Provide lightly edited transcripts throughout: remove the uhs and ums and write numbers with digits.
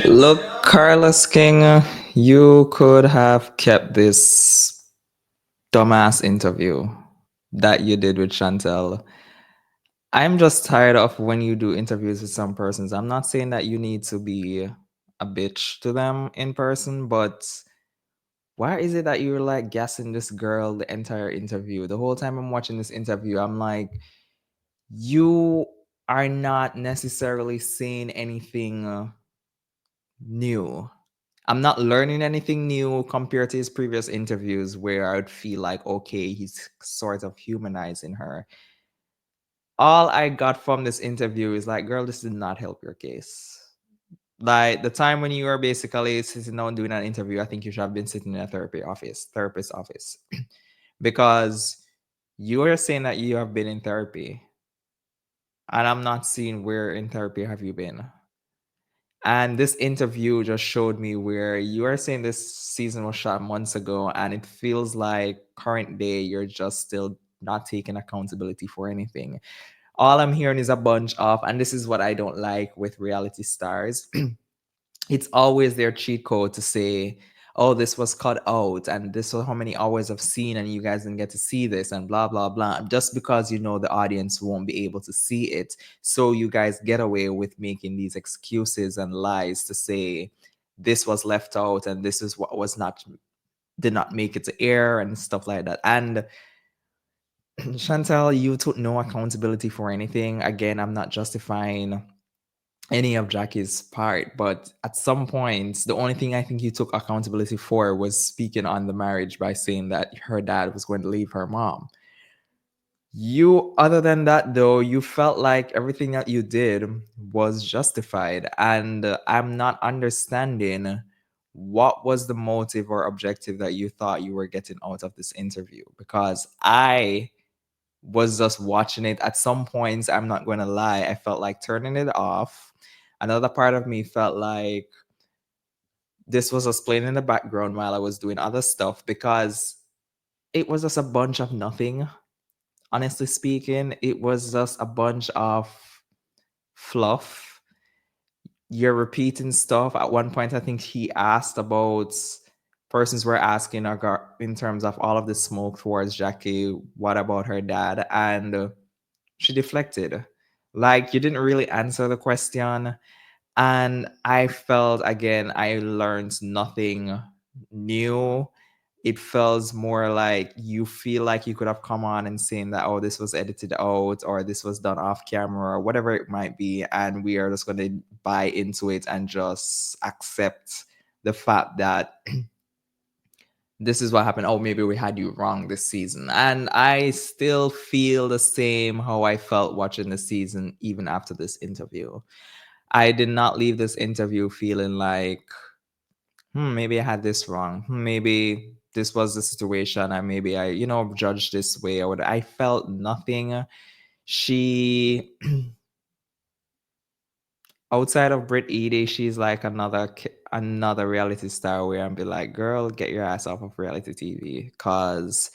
Look, Carlos King, you could have kept this dumbass interview that you did with Chantel. I'm just tired of when you do interviews with some persons. I'm not saying that you need to be a bitch to them in person, but why is it that you're like gassing this girl the entire interview? The whole time I'm watching this interview, I'm like, you are not necessarily saying anything new. I'm not learning anything new compared to his previous interviews where I would feel like, okay, he's sort of humanizing her. All I got from this interview is like, girl, this did not help your case. Like the time when you were basically sitting down doing an interview, I think you should have been sitting in a therapist office, because you are saying that you have been in therapy, and I'm not seeing where in therapy have you been. And this interview just showed me where you are saying this season was shot months ago, and it feels like current day you're just still not taking accountability for anything. All I'm hearing is a bunch of, and this is what I don't like with reality stars. It's always their cheat code to say, oh, this was cut out and this was how many hours of scene and you guys didn't get to see this and blah blah blah, just because you know the audience won't be able to see it, so you guys get away with making these excuses and lies to say this was left out and this is what was not, did not make it to air and stuff like that. And Chantel, you took no accountability for anything. Again, I'm not justifying any of Jackie's part, but at some point, the only thing I think you took accountability for was speaking on the marriage by saying that her dad was going to leave her mom. You, other than that, though, you felt like everything that you did was justified. And I'm not understanding what was the motive or objective that you thought you were getting out of this interview, because I was just watching it. At some points, I'm not going to lie, I felt like turning it off. Another part of me felt like this was just playing in the background while I was doing other stuff, because it was just a bunch of nothing. Honestly speaking, it was just a bunch of fluff. You're repeating stuff. At one point, I think he asked about, persons were asking in terms of all of the smoke towards Jackie, what about her dad? And she deflected. Like, you didn't really answer the question. And I felt, again, I learned nothing new. It feels more like you feel like you could have come on and saying that, oh, this was edited out or this was done off camera or whatever it might be. And we are just going to buy into it and just accept the fact that this is what happened. Oh, maybe we had you wrong this season. And I still feel the same how I felt watching the season, even after this interview. I did not leave this interview feeling like, maybe I had this wrong. Maybe this was the situation. And maybe I, judged this way. Or I felt nothing. She, outside of Brit Edie, she's like another reality star where I'm be like, girl, get your ass off of reality TV. Cause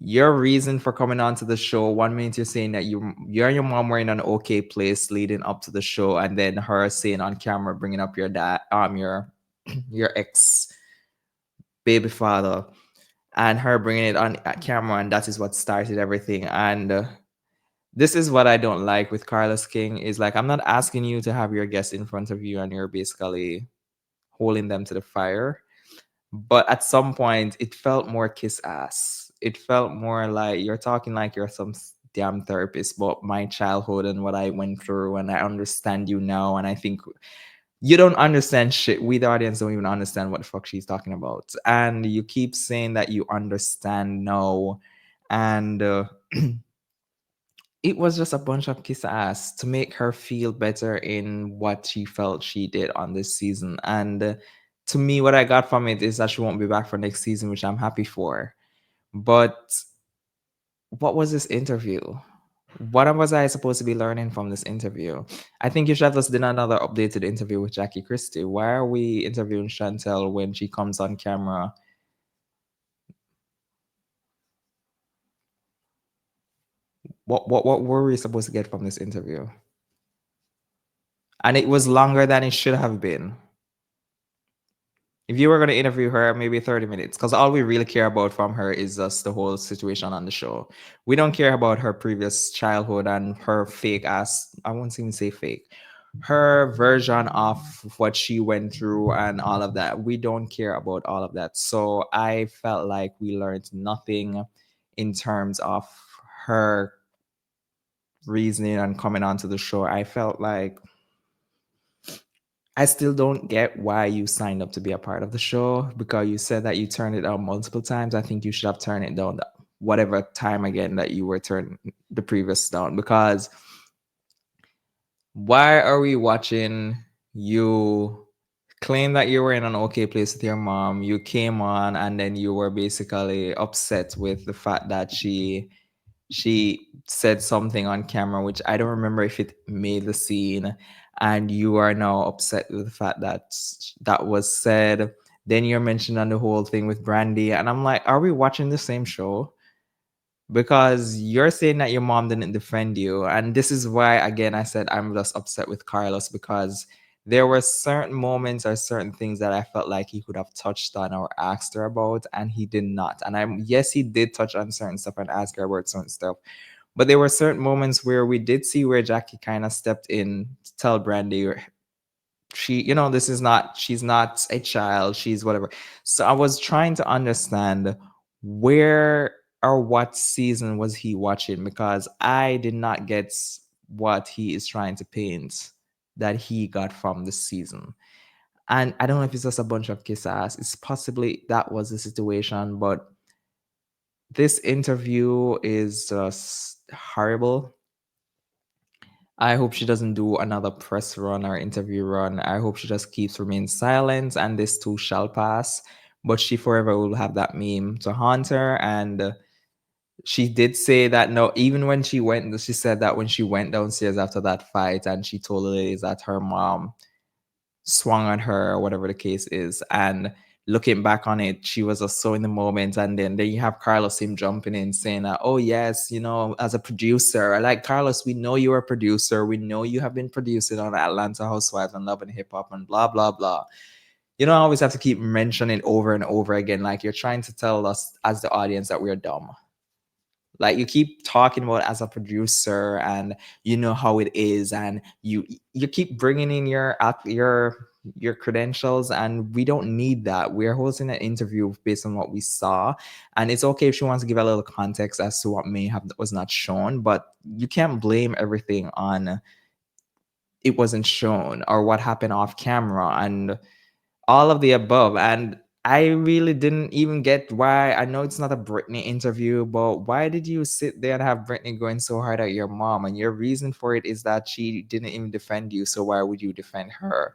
your reason for coming onto the show, one minute you're saying that you and your mom were in an okay place leading up to the show, and then her saying on camera, bringing up your dad, your ex baby father, and her bringing it on camera, and that is what started everything. And this is what I don't like with Carlos King, is like, I'm not asking you to have your guests in front of you and you're basically holding them to the fire. But at some point, it felt more kiss ass. It felt more like you're talking like you're some damn therapist about my childhood and what I went through, and I understand you now. And I think you don't understand shit. We, the audience, don't even understand what the fuck she's talking about. And you keep saying that you understand now. And it was just a bunch of kiss ass to make her feel better in what she felt she did on this season. And to me, what I got from it is that she won't be back for next season, which I'm happy for. But what was this interview? What was I supposed to be learning from this interview? I think you should have just done another updated interview with Jackie Christie. Why are we interviewing Chantel when she comes on camera? What were we supposed to get from this interview? And it was longer than it should have been. If you were going to interview her, maybe 30 minutes, because all we really care about from her is just the whole situation on the show. We don't care about her previous childhood and her fake ass, I won't even say fake, her version of what she went through and all of that. We don't care about all of that. So I felt like we learned nothing in terms of her reasoning and coming onto the show. I felt like I still don't get why you signed up to be a part of the show, because you said that you turned it on multiple times. I think you should have turned it down whatever time again that you were turning the previous down. Because why are we watching you claim that you were in an okay place with your mom? You came on and then you were basically upset with the fact that she said something on camera, which I don't remember if it made the scene, and you are now upset with the fact that that was said. Then you're mentioning the whole thing with Brandy, and I'm like, are we watching the same show? Because you're saying that your mom didn't defend you, and this is why again I said I'm just upset with Carlos, because there were certain moments or certain things that I felt like he could have touched on or asked her about, and he did not. And I'm yes, he did touch on certain stuff and ask her about certain stuff, but there were certain moments where we did see where Jackie kind of stepped in to tell Brandy this is not, she's not a child, she's whatever. So I was trying to understand where or what season was he watching, because I did not get what he is trying to paint that he got from the season. And I don't know if it's just a bunch of kiss ass. It's possibly that was the situation, but this interview is just horrible. I hope she doesn't do another press run or interview run. I hope she just keeps remain silent and this too shall pass. But she forever will have that meme to haunt her. And she did say that no, even when she said that when she went downstairs after that fight and she told the ladies that her mom swung on her or whatever the case is. And looking back on it, she was just so in the moment. And then you have Carlos him jumping in saying, oh yes, as a producer, like Carlos, we know you're a producer. We know you have been producing on Atlanta Housewives and Love and Hip Hop and blah, blah, blah. You don't always have to keep mentioning over and over again. Like you're trying to tell us as the audience that we're dumb. Like you keep talking about as a producer and you know how it is, and you keep bringing in your credentials, and we don't need that. We're hosting an interview based on what we saw, and it's okay if she wants to give a little context as to what may have was not shown, but you can't blame everything on it wasn't shown or what happened off camera and all of the above. And I really didn't even get why. I know it's not a Britney interview, but why did you sit there and have Britney going so hard at your mom? And your reason for it is that she didn't even defend you. So why would you defend her?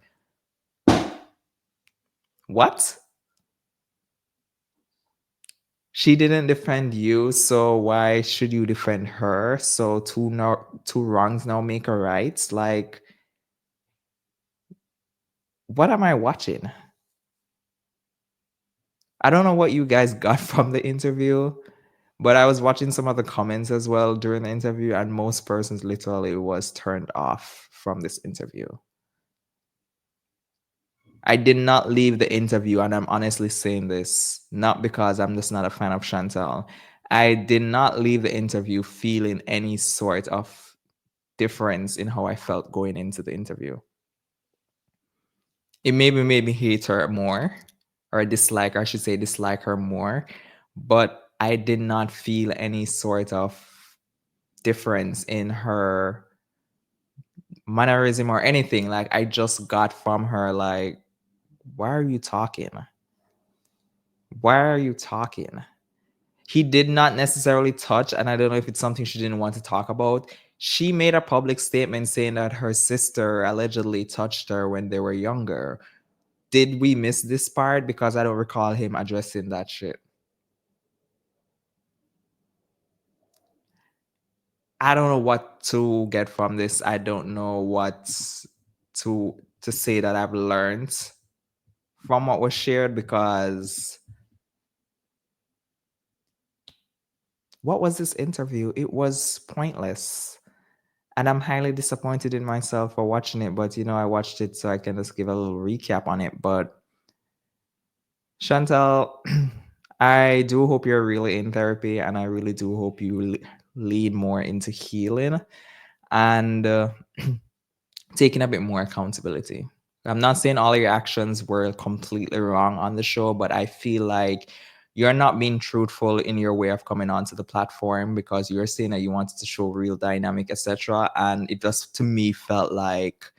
What? She didn't defend you, so why should you defend her? So two wrongs now make a right. Like, what am I watching? I don't know what you guys got from the interview. But I was watching some of the comments as well during the interview, and most persons literally was turned off from this interview. I did not leave the interview, and I'm honestly saying this not because I'm just not a fan of Chantel. I did not leave the interview feeling any sort of difference in how I felt going into the interview. It maybe made me hate her more, or dislike, I should say, dislike her more. But I did not feel any sort of difference in her mannerism or anything. Like I just got from her like, why are you talking? Why are you talking? He did not necessarily touch, and I don't know if it's something she didn't want to talk about. She made a public statement saying that her sister allegedly touched her when they were younger. Did we miss this part? Because I don't recall him addressing that shit. I don't know what to get from this. I don't know what to say that I've learned from what was shared, because what was this interview? It was pointless. And I'm highly disappointed in myself for watching it. But I watched it so I can just give a little recap on it. But Chantel, I do hope you're really in therapy, and I really do hope you lead more into healing and taking a bit more accountability. I'm not saying all your actions were completely wrong on the show, but I feel like you're not being truthful in your way of coming onto the platform because you're saying that you wanted to show real dynamic, etc. And it just to me felt like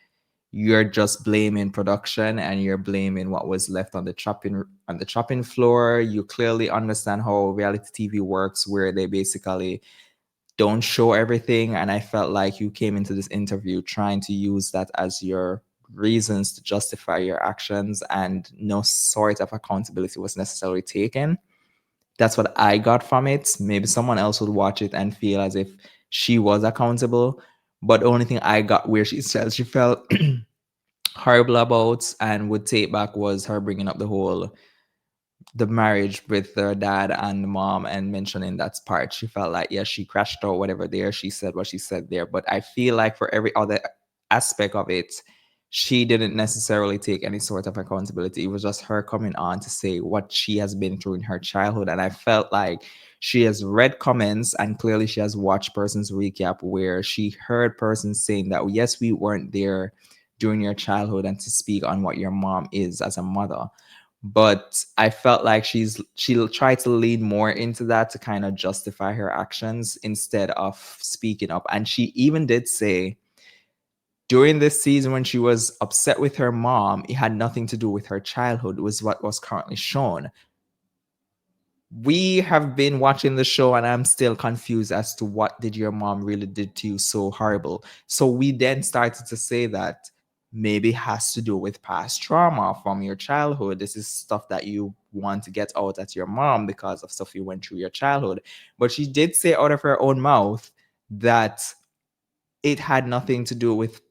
you're just blaming production and you're blaming what was left on the chopping floor. You clearly understand how reality TV works, where they basically don't show everything. And I felt like you came into this interview trying to use that as your reasons to justify your actions, and no sort of accountability was necessarily taken. That's what I got from it. Maybe someone else would watch it and feel as if she was accountable. But the only thing I got where she said she felt horrible about and would take back was her bringing up the marriage with her dad and the mom and mentioning that part. She felt like, yeah, she crashed out, whatever there. She said what she said there. But I feel like for every other aspect of it, she didn't necessarily take any sort of accountability. It was just her coming on to say what she has been through in her childhood. And I felt like she has read comments and clearly she has watched persons recap where she heard persons saying that, yes, we weren't there during your childhood and to speak on what your mom is as a mother. But I felt like she'll try to lean more into that to kind of justify her actions instead of speaking up. And she even did say during this season when she was upset with her mom, it had nothing to do with her childhood. It was what was currently shown. We have been watching the show and I'm still confused as to what did your mom really did to you so horrible. So we then started to say that maybe has to do with past trauma from your childhood. This is stuff that you want to get out at your mom because of stuff you went through your childhood. But she did say out of her own mouth that it had nothing to do with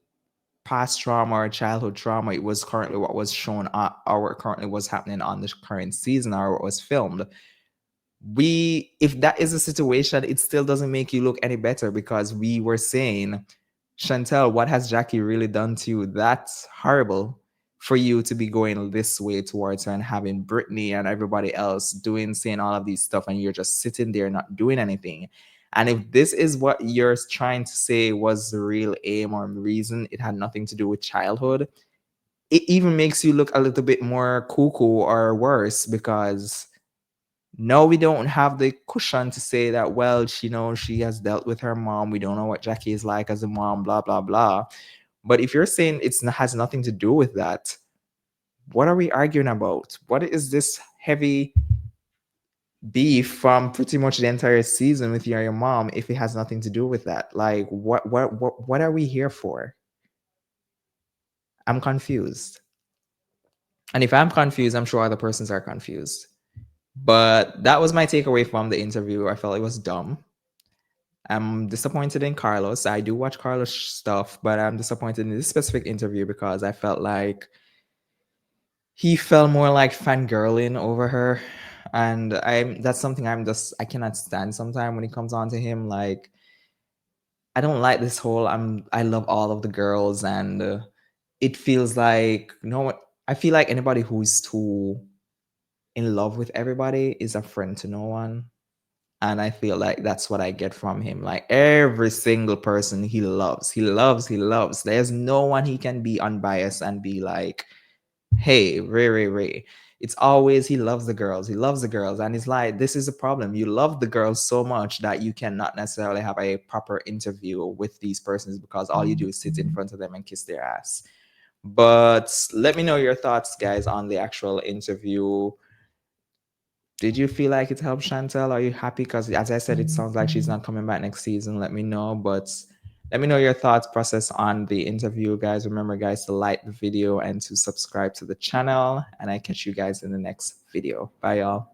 past trauma or childhood trauma. It was currently what was shown or currently was happening on the current season or what was filmed. We If that is a situation, it still doesn't make you look any better because we were saying, Chantel, what has Jackie really done to you? That's horrible for you to be going this way towards her and having Brittany and everybody else saying all of these stuff, and you're just sitting there not doing anything. And if this is what you're trying to say was the real aim or reason, it had nothing to do with childhood, it even makes you look a little bit more cuckoo or worse because no, we don't have the cushion to say that, well, she has dealt with her mom. We don't know what Jackie is like as a mom, blah, blah, blah. But if you're saying has nothing to do with that, what are we arguing about? What is this heavy beef from pretty much the entire season with you and your mom if it has nothing to do with that? Like, what are we here for? I'm confused. And if I'm confused, I'm sure other persons are confused. But that was my takeaway from the interview. I felt it was dumb. I'm disappointed in Carlos. I do watch Carlos stuff, but I'm disappointed in this specific interview because I felt like he felt more like fangirling over her. And that's something I cannot stand sometimes when it comes on to him. Like, I don't like this whole I love all of the girls, and it feels like I feel like anybody who's too in love with everybody is a friend to no one. And I feel like that's what I get from him. Like every single person he loves, he loves, he loves. There's no one he can be unbiased and be like, hey, Ray. It's always he loves the girls. He loves the girls. And it's like, this is a problem. You love the girls so much that you cannot necessarily have a proper interview with these persons because all you do is sit in front of them and kiss their ass. But let me know your thoughts, guys, on the actual interview. Did you feel like it helped Chantel? Are you happy? Because as I said, it sounds like she's not coming back next season. Let me know. But let me know your thoughts process on the interview, guys. Remember, guys, to like the video and to subscribe to the channel. And I catch you guys in the next video. Bye, y'all.